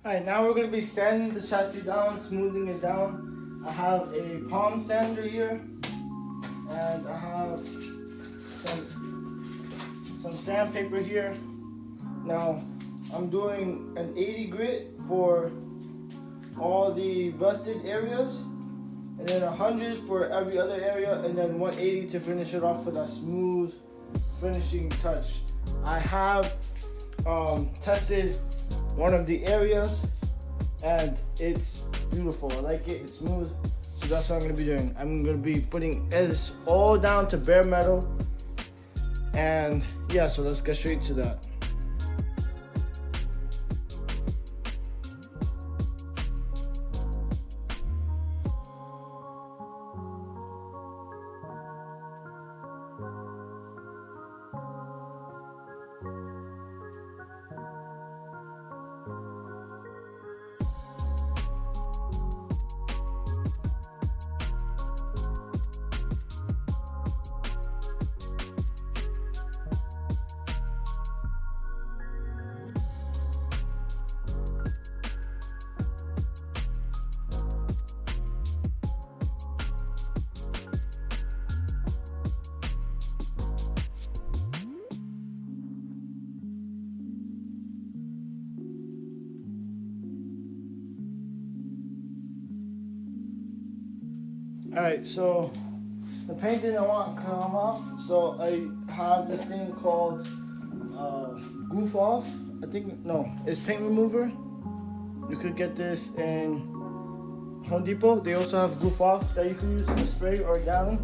Alright, now we're going to be sanding the chassis down, smoothing it down. I have a palm sander here, and I have some sandpaper here. Now, I'm doing an 80 grit for all the rusted areas, and then 100 for every other area, and then 180 to finish it off with a smooth finishing touch. I have tested one of the areas and it's beautiful. I like it, it's smooth. So that's what I'm gonna be doing. I'm gonna be putting this all down to bare metal. And yeah, so let's get straight to that. Alright, so the paint didn't want to come off, so I have this thing called Goof Off. I think, no, it's paint remover. You could get this in Home Depot. They also have Goof Off that you can use in a spray or a gallon.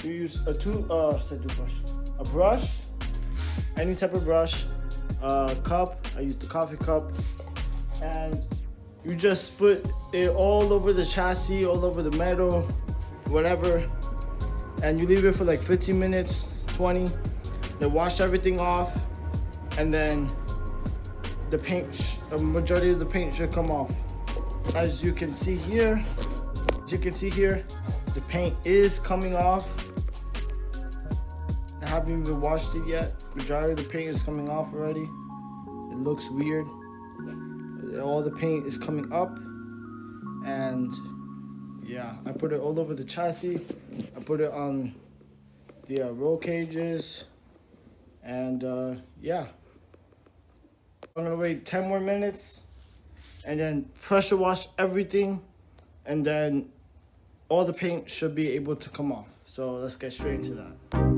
You use a brush, any type of brush, cup. I use the coffee cup, and you just put it all over the chassis, all over the metal, whatever, and you leave it for like 15 minutes, 20. Then wash everything off, and then the paint, a majority of the paint should come off. As you can see here, the paint is coming off. I haven't even washed it yet. Majority of the paint is coming off already. It looks weird. All the paint is coming up, and yeah, I put it all over the chassis. I put it on the roll cages, and yeah. I'm gonna wait 10 more minutes and then pressure wash everything, and then all the paint should be able to come off. So let's get straight into that.